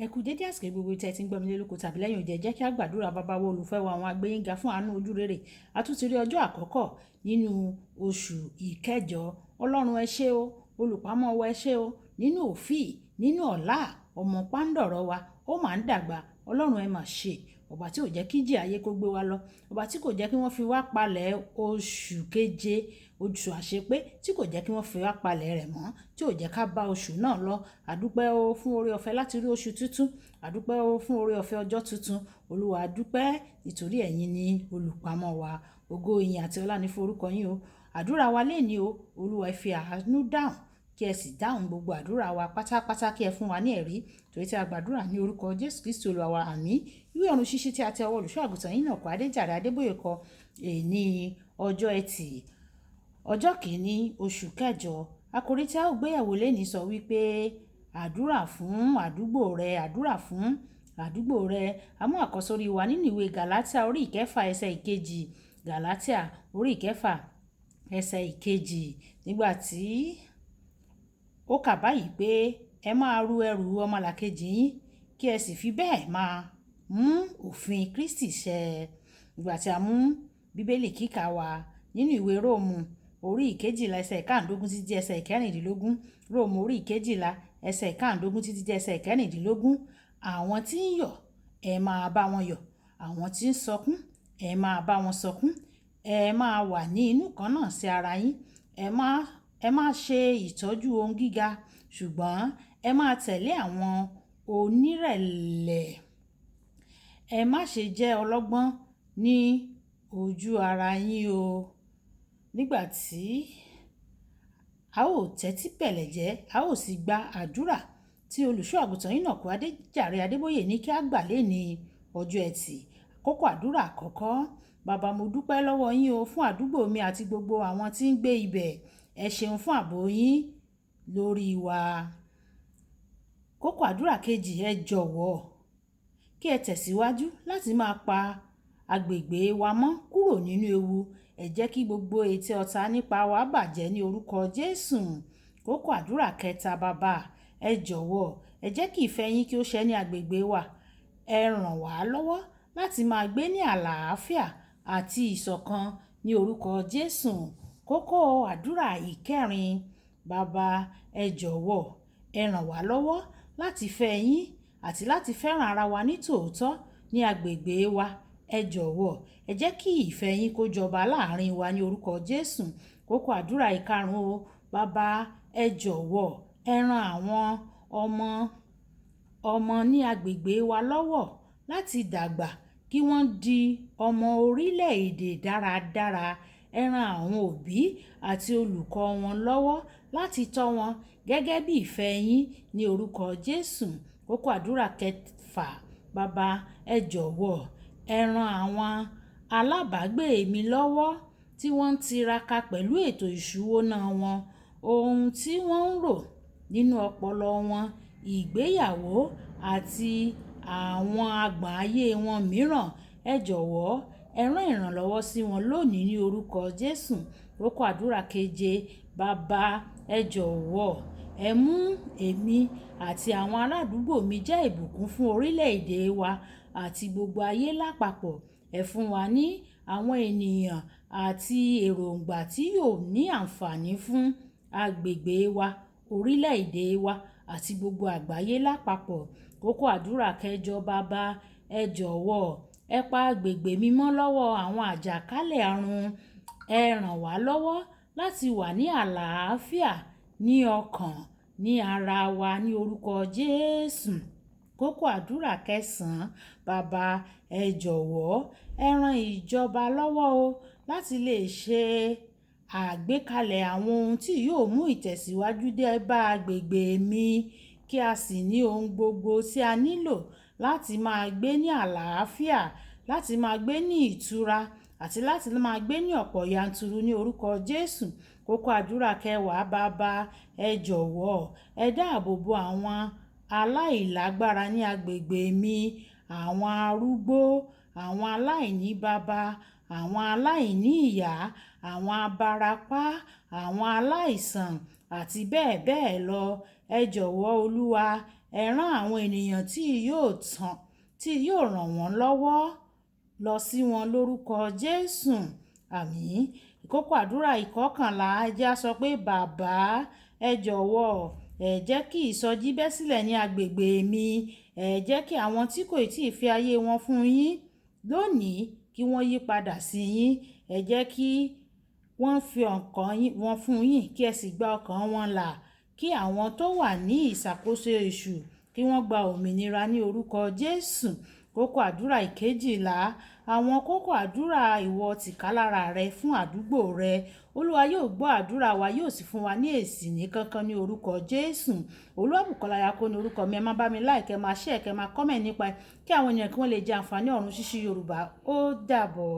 Ẹ kú dédé àsìkò gbogbo tí ẹ ti ń gbọ́ mi lé lóko tàbí lẹ́yìn òde, jẹ́ kí a gbàdúrà. Bàbá wa olùfẹ́ wa, àwọn agbẹ́yìnga fún àánú ojú rere. A tún ti rí ọjọ́ àkọ́kọ́ nínú oṣù ìkẹjọ. Ọlọ́run ẹ ṣé o, olùpamọ́ wa ẹ ṣé o, nínú òfì, nínú ọ̀la, ọmọ pándọ̀rọ̀ wa, ó máa ń dàgbà. Ọlọ́run ẹ mà ṣe, ọba tí ò jẹ́ kí ìjì ayé kó gbé wa lọ, ọba tí kò jẹ́ kí wọ́n fi wá palẹ̀ oṣù keje, oṣù àṣepé, tí kò jẹ́ kí wọ́n fi wá palẹ̀ rẹ̀ mọ́, tí ò jẹ́ ká bá oṣù náà lọ. Àdúpẹ́ o fún oore ọ̀fẹ́ láti rí oṣù tuntun, àdúpẹ́ o fún oore ọ̀fẹ́ ọjọ́ tuntun. Olúwa àdúpẹ́ nítorí ẹ̀yin ni olùpamọ́ wa. Ògo ìyìn àti ọlá ni fún orúkọ yín o. Àdúrà wa lénìí o, Olúwa ẹ fi àánú dáhùn, kí ẹ sì dáhùn gbogbo àdúrà wa pátápátá, kí ẹ fún wa ní ẹ̀rí, torí tí a gbàdúrà ní orúkọ Jésù Kristi Olúwa wa, àmín. Ìwé ọ̀run ṣíṣí tí a tẹ ọwọ́ olùṣọ́ àgùntàn yín náà kọ Adéjàre Adébóyè kọ ní ọjọ́ Ẹtì, ọjọ́ kìíní oṣù kẹjọ. Àkòrí tí a ó gbéyẹ̀wò lénìí sọ wípé àdúrà fún àdúgbò rẹ, àdúrà fún àdúgbò rẹ. A mú àkọ́sórí wa nínú ìwé Gàlátíà orí ìkẹfà ẹsẹ̀ ìkejì. Gàlátíà orí ìkẹfà ẹsẹ̀ ìkejì. Nígbà tí ó kà báyìí pé ẹ máa ru ẹrù ọmọlàkejì yín, kí ẹ sì fi bẹ́ẹ̀ máa mú òfin Kristi ṣẹ. Nígbà tí a mú Bíbélì kíkà wa nínú ìwé Róòmù orí ìkejìlá ẹsẹ̀ ìkáǹdógún títí di ẹsẹ̀ ìkẹrìndínlógún. Róòmù orí ìkejìlá ẹsẹ̀ ìkáǹdógún títí di ẹsẹ̀ ìkẹrìndínlógún. Àwọn tí ń yọ̀, ẹ máa bá wọn yọ̀. Àwọn tí ń sọkún, ẹ máa bá wọn sọkún. Ẹ máa wà ní inú kan náà sí ara yín. Ẹ má ṣe ìtọ́jú ohun gíga, ṣùgbọ́n ẹ máa tẹ̀lé àwọn onírẹ̀lẹ̀. Ẹ má ṣe jẹ́ ọlọ́gbọ́n ní ojú ara yín o. Nígbà tí a ó tẹ́tí pẹ̀lẹ́ jẹ́, a ó sì gba àdúrà tí olùṣọ́ àgùntàn yín náà kọ Adéjàre Adébóyè ní kí a gbà léni ọjọ́ Ẹtì. Àkókò àdúrà àkọ́kọ́. Bàbá, mo dúpẹ́ lọ́wọ́ yín o fún àdúgbò mi àti gbogbo àwọn tí ń gbé ibẹ̀. Ẹ ṣeun fún ààbò yín lórí wa. Kókó àdúrà kejì, ẹ jọ̀wọ́ kí ẹ tẹ̀síwájú láti máa pa agbègbè wa mọ́ kúrò nínú ewu. Ẹ jẹ́ kí gbogbo ète ọ̀tá nípa wa bàjẹ́ ní orúkọ Jésù. Kókó àdúrà kẹta, bàbá, ẹ jọ̀wọ́ ẹ jẹ́ kí ìfẹ́ yín kí ó ṣẹ ní agbègbè wa. Ẹ ràn wá lọ́wọ́ láti máa gbé ní àlàáfíà àti ìṣọ̀kan ní orúkọ Jésù. Kókó àdúrà ìkẹrin, bàbá, ẹ jọ̀wọ́ ẹ ràn wá lọ́wọ́ láti fẹ́ yín àti láti fẹ́ràn ara wa ní tòótọ́ ní agbègbè wa. Ẹ jọ̀wọ́ ẹ jẹ́ kí ìfẹ́ yín kó jọba láàrin wa ní orúkọ Jésù. Kókó àdúrà ìkarùn-ún o, bàbá, ẹ jọ̀wọ́ ẹ ran àwọn ọmọ ní agbègbè wa lọ́wọ́ láti dàgbà kí wọ́n di ọmọ orílẹ̀-èdè dáradára. Ẹ ran àwọn òbí àti olùkọ́ wọn lọ́wọ́ láti tọ́ wọn gẹ́gẹ́ bí ìfẹ́ yín ní orúkọ Jésù. Kókó àdúrà kẹfà, bàbá, ẹ jọ̀wọ́ ẹ ran àwọn alábàágbé mi lọ́wọ́ tí wọ́n ń tiraka pẹ̀lú ètò ìṣúná wọn, ohun tí wọ́n ń rò nínú ọpọlọ wọn, ìgbéyàwó àti àwọn àgbọ̀n ayé wọn mìíràn. Ẹ jọ̀wọ́ ẹ rán ìrànlọ́wọ́ sí wọn lónìí ní orúkọ Jésù. Kókó àdúrà keje, bàbá, ẹ jọ̀wọ́ ẹ mú èmi àti àwọn aládùúgbò mi jẹ́ ìbùkún fún orílẹ̀-èdè wa àti gbogbo ayé lápapọ̀. Ẹ fún wa ní àwọn ènìyàn àti èròǹgbà tí yóò ní àǹfààní fún agbègbè wa, orílẹ̀-èdè wa àti gbogbo àgbáyé lápapọ̀. Kókó àdúrà kẹjọ, bàbá, ẹ jọ̀wọ́ ẹ pa agbègbè mi mọ́ lọ́wọ́ àwọn àjàkálẹ̀ àrùn. Ẹ ràn wá lọ́wọ́ láti wà ní àlàáfíà ní ọkàn, ní ara wa ní orúkọ Jésù. Kókó àdúrà kẹsàn-án, bàbá, ẹ jọ̀wọ́ ẹ ran ìjọba lọ́wọ́ o láti lè ṣe àgbékalẹ̀ àwọn ohun tí yóò mú ìtẹ̀síwájú dé bá agbègbè mi, kí a sì ní ohun gbogbo tí a nílò láti máa gbé ní àlàáfíà, láti máa gbé ní ìtura àti láti máa gbé ní ọ̀pọ̀ yanturu ní orúkọ Jésù. Kókó àdúrà kẹwàá, bàbá, ẹ jọ̀wọ́ ẹ dáàbò bo àwọn aláìlágbára ní agbègbè mi, àwọn arúgbó, àwọn aláìní bàbá, àwọn aláìní ìyá, àwọn abarapá, àwọn aláìsàn àti bẹ́ẹ̀ bẹ́ẹ̀ lọ. Ẹ jọ̀wọ́ Olúwa ẹ rán àwọn ènìyàn tí yóò ràn wọ́n lọ́wọ́ lọ sí wọn lórúkọ Jésù. Àmín. Ìkókó àdúrà ìkọkànlá ẹ jẹ́ á sọ pé bàbá ẹ jọ̀wọ́ ẹ jẹ́ kí ìsọjí bẹ́ sílẹ̀ ní agbègbè mi. Ẹ jẹ́ kí àwọn tí kò tíì fi ayé wọn fún yín lónìí kí wọ́n yí padà sí yín. Ẹ jẹ́ kí wọ́n fi ọkàn wọn fún yín kí ẹ sì gba ọkàn wọn là. Kí àwọn tó wà ní ìṣàkóso èṣù kí wọ́n gba òmìnira ní orúkọ Jésù. Kókó àdúrà ìkejìlá àwọn kókó àdúrà ìwọ tìkálára rẹ fún àdúgbò rẹ. Olúwa yóò gbọ́ àdúrà wa yóò sì fún wa ní èsì ní kánkán ní orúkọ Jésù. Olúwabùkọ́lá Ayako ní orúkọ mi. Ẹ máa bá mi like, ẹ máa share, ẹ máa comment nípa kí àwọn ènìyàn kí wọ́n lè jẹ àǹfààní ọ̀run ṣíṣí Yorùbá. Ó dàbọ̀.